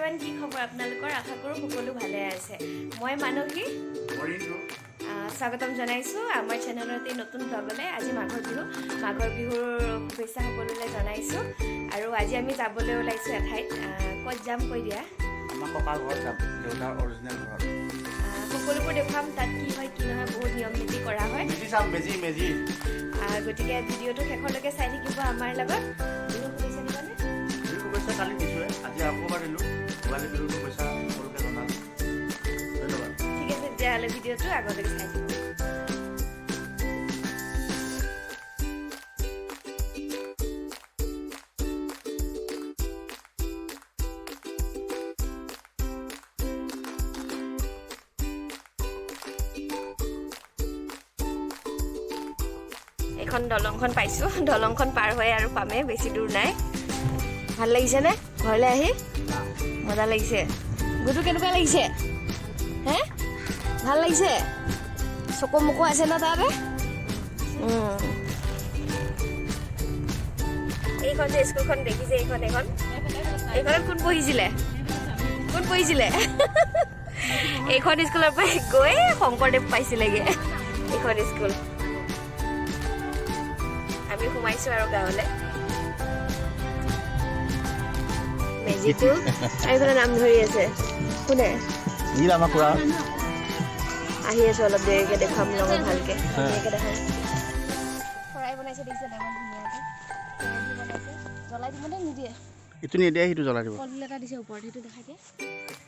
Everyone, কি খবৰ আপোনালোকৰ? আশা কৰোঁ সকলো ভালে আছে। মই মানসী স্বাগতম জনাইছোঁ আমাৰ চেনেলত এই নতুন ব্লগলৈ। আজি মাঘৰ বিহুৰ শুভেচ্ছা সকলোলৈ জনাইছোঁ। আৰু আজি আমি যাবলৈ ওলাইছোঁ এঠাইত। ক'ত যাম কৈ দিয়া? আমাৰ ককাৰ ঘৰত যাম, দেউতাৰ অৰিজিনেল ঘৰত। সকলোবোৰ দেখুৱাম, তাত কি হয় কি নহয়, বহুত নিয়ম নীতি কৰা হয়। মেজি গতিকে ভিডিঅ'টো শেষলৈকে চাই থাকিব আমাৰ লগত। বিহু শুভেচ্ছা দিবানে? বিহু শুভেচ্ছা কালি দিছোঁৱে, আজি আকৌ এবাৰ দিলোঁ। ভোগালী বিহুৰ শুভেচ্ছা সকলোকে জনালোঁ। ধন্যবাদ। ঠিক আছে, তেতিয়াহ'লে ভিডিঅ'টো আগলৈকে চাই থাকিব। এখন দলংখন পাইছোঁ, দলংখন পাৰ হৈ আৰু পামেই, বেছি দূৰ নাই। ভাল লাগিছেনে ঘৰলৈ আহি? মজা লাগিছে। গুটো কেনেকুৱা লাগিছে? হে ভাল লাগিছে? চকু মোকো আছে ন তাতে? এইখন যে স্কুলখন দেখিছে, এইখনত কোন পঢ়িছিলে? এইখন স্কুলৰ পৰা গৈ শংকৰদেৱ পাইছিলেগে এইখন স্কুল। আমি সোমাইছো আৰু গাঁৱলৈ। মেজিটো এইফালে নাম ধৰি আছে। কোনে আহি আছো, অলপ দেৰিকে দেখুৱাম লগত ভালকে। দেখাম। শৰাই বনাইছে দেখিছে, ডাঙৰ ধুনীয়াকে বনাইছে। জ্বলাই দিব নে নিদিয়ে? ইটো নিদিয়ে, সিটো জ্বলাই দিব। কলডিল এটা দিছে ওপৰত, সেইটো দেখাই দিয়ে।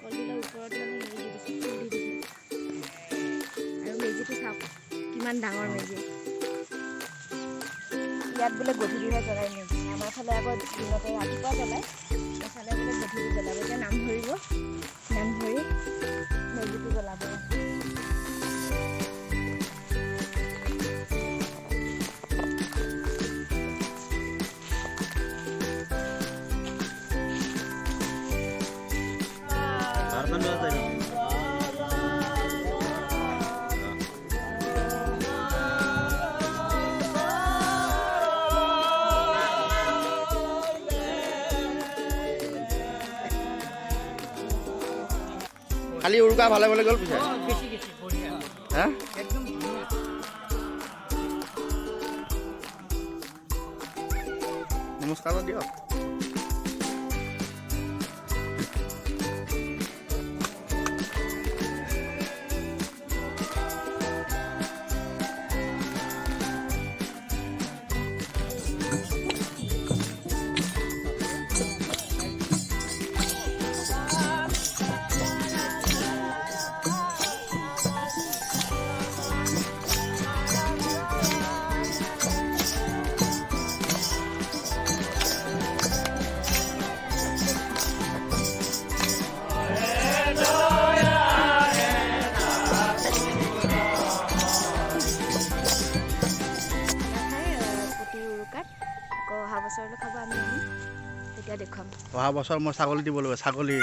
কলডিলৰ ওপৰত মানে হেৰি দি দিছে, ফুল দি দিছে। আৰু মেজিটো চাওক কিমান ডাঙৰ মেজি। ইয়াত বোলে গধূলিহে জ্বলাই মেজি। আমাৰ ফালে আকৌ দিনতে ৰাতিপুৱা জ্বলাই, এইফালে বোলে গধূলি জ্বলাব। এতিয়া নাম ধৰি মেজিটো জ্বলাব। কালি উৰুকা ভালে ভালে গ'ল পিছে? হা? নমস্কাৰ দিয়ক। অহা বছৰলৈ খাব, আমি আহিম তেতিয়া দেখুৱাম। অহা বছৰ মই ছাগলী দিব লাগিব, ছাগলী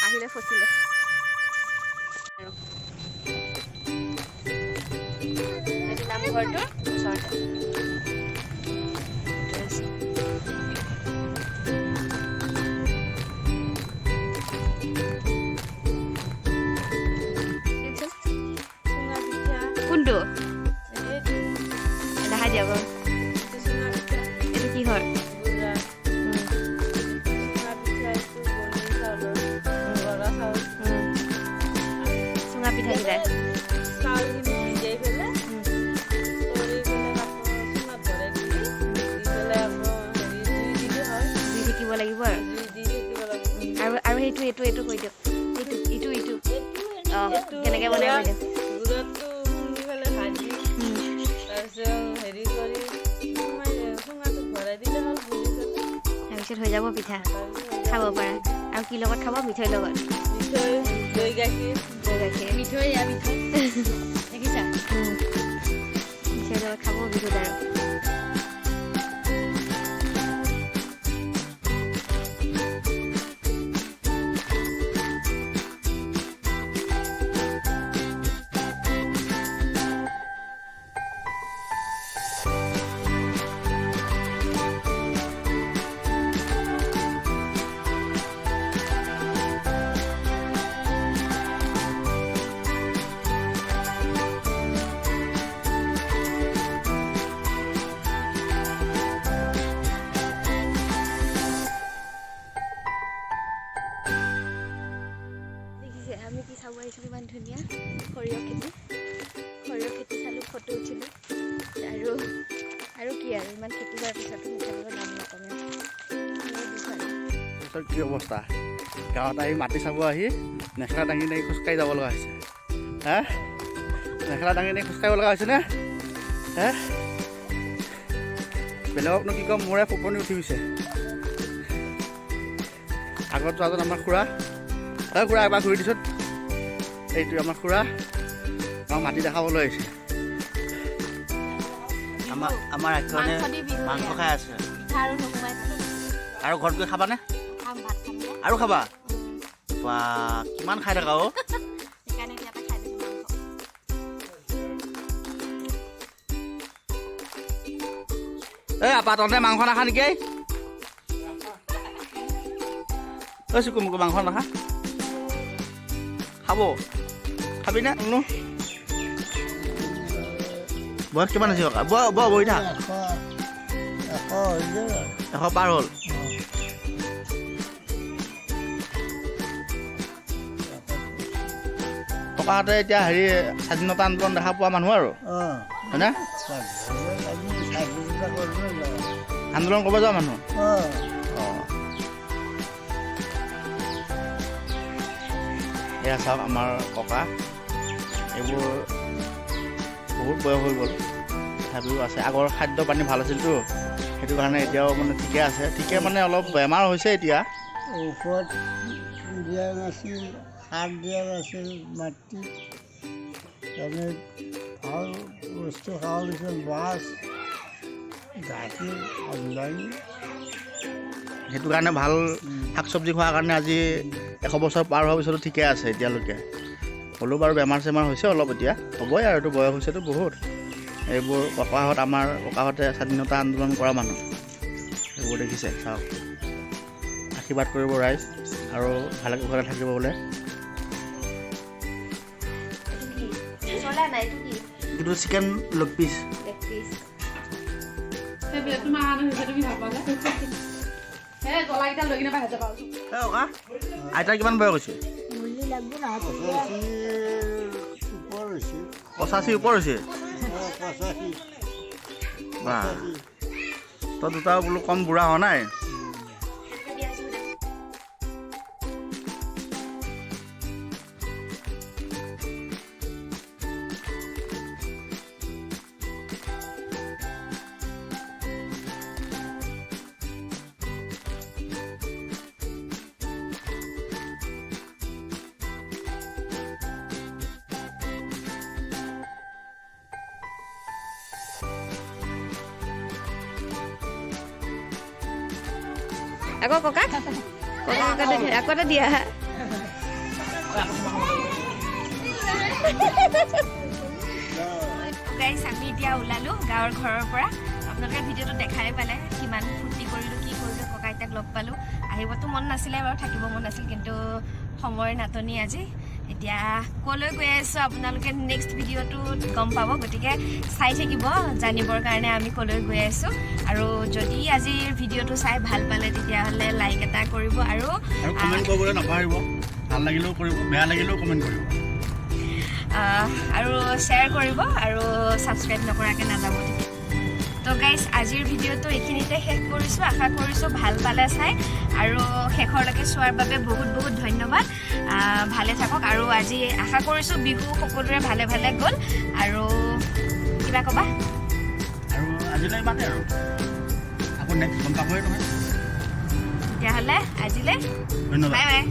আহিলে ফচিলে। এইটো নামঘৰটোৰ ওচৰতে। কোনটো দেখাই দিয়ক। এইটো কিহৰ? চুঙা পিঠা কেইটা দি থাকিব লাগিব আৰু এইটো কৈ দিয়ক। ইটো অঁ কেনেকৈ বনাই কৈ দিয়ক। তাৰপিছত হৈ যাব পিঠা, খাব পাৰা। আৰু কি লগত খাব? মিঠৈৰ লগত। দৈ গাখীৰ মিঠৈ দেখিছা? মিঠৈৰ লগত খাব বিহুত আৰু। আমি কি চাব আহিছিলোঁ ইমান ধুনীয়া সৰিয়হ খেতি চালোঁ, ফটো উঠিলোঁ আৰু কি আৰু ইমান খেতি কৰাৰ পিছতো মুখালৰ দাম নকমে। কি অৱস্থা গাঁৱত আহি মাটি চাব আহি মেখেলা দাঙি খোজকাঢ়ি যাব লগা হৈছে। হা মেখেলা দাঙি খোজকাঢ়িব লগা হৈছেনে? হে বেলেগকনো কি কম, মোৰে ফোপনি উঠি গৈছে। আগত যোৱাজন আমাৰ খুৰা, খুৰা এবাৰ ঘূৰি দিছোঁ। এইটো আমাৰ খুৰা আমাক মাটি দেখাবলৈ আহিছে। আমাৰ ৰাজ্যখনে মাংস খাই আছে। আৰু ঘৰত গৈ খাবানে? আৰু খাবা? বা কিমান খাই থাকা অ'? এই আপা তহঁতে মাংস নাখা নেকি? ঐ চুকু মুকু মাংস নাখা? খাব খাবিনে? বয়স কিমান আছে ককা? বহি থাক। 100 পাৰ হ'ল। ককাহঁতে এতিয়া হেৰি স্বাধীনতা আন্দোলন দেখা পোৱা মানুহ আৰু হয়নে? আন্দোলন কৰিব যোৱা মানুহ। এয়া চাওক আমাৰ ককা, এইবোৰ বহুত বয়স হৈ গ'ল তথাপিও আছে। আগৰ খাদ্য পানী ভাল আছিলতো, সেইটো কাৰণে এতিয়াও মানে ঠিকে আছে। ঠিকে মানে অলপ বেমাৰ হৈছে এতিয়া। ঔষধ দিয়া নাছিল, সাৰ দিয়া নাছিল, মাটি তেনে ভাল বস্তু খাব লাগিছিল, মাছ গাখীৰ আমদানি। সেইটো কাৰণে ভাল শাক চব্জি খোৱাৰ কাৰণে আজি 100 বছৰ পাৰ হোৱাৰ পিছতো ঠিকে আছে এতিয়ালৈকে। হ'লেও বাৰু বেমাৰ চেমাৰ হৈছে অলপ, এতিয়া হ'বই আৰু, এইটো বয়স হৈছেতো বহুত। এইবোৰ আমাৰ ককাহঁতে স্বাধীনতা আন্দোলন কৰা মানুহ, এইবোৰ দেখিছে চাওক। আশীৰ্বাদ কৰিব ৰাইজ আৰু ভালে কুশলে থাকিব বোলে। এইটো চিকেন লেগ পিচ। আইতাৰ কিমান বয়স হৈছে? 85 ওপৰ হৈছে। বা তই দুটা বোলো কম বুঢ়া হোৱা নাই। আকৌ ককা আকৌ এটা দিয়া। গাইছ আমি এতিয়া ওলালোঁ গাঁৱৰ ঘৰৰ পৰা। আপোনালোকে ভিডিঅ'টো দেখাই পালে কিমান ফূৰ্তি কৰিলোঁ, কি কৰিলোঁ। ককা আইতাক লগ পালোঁ। আহিবতো মন নাছিলে বাৰু, থাকিব মন নাছিল, কিন্তু সময়ৰ নাটনি আজি। এতিয়া ক'লৈ গৈ আছোঁ আপোনালোকে নেক্সট ভিডিঅ'টোত গম পাব, গতিকে চাই থাকিব জানিবৰ কাৰণে আমি ক'লৈ গৈ আছোঁ। আৰু যদি আজিৰ ভিডিঅ'টো চাই ভাল পালে তেতিয়াহ'লে লাইক এটা কৰিব আৰু কমেণ্ট কৰিবলৈ নাপাহৰিব। ভাল লাগিলেও কৰিব, বেয়া লাগিলেও কমেণ্ট কৰিব আৰু শ্বেয়াৰ কৰিব আৰু ছাবস্ক্ৰাইব নকৰাকৈ নাযাব। তো গাইজ আজিৰ ভিডিঅ'টো এইখিনিতে শেষ কৰিছোঁ। আশা কৰিছোঁ ভাল পালে চাই, আৰু শেষৰলৈকে চোৱাৰ বাবে বহুত বহুত ধন্যবাদ। ভালে থাকক, আৰু আজি আশা কৰিছোঁ বিহু সকলোৰে ভালে ভালে গ'ল। আৰু কিবা ক'বা? আৰু আজিলৈ ইমানে আৰু, আকৌ নেক্সট গম পাবই নহয়। তেতিয়াহ'লে আজিলৈ বাই বাই।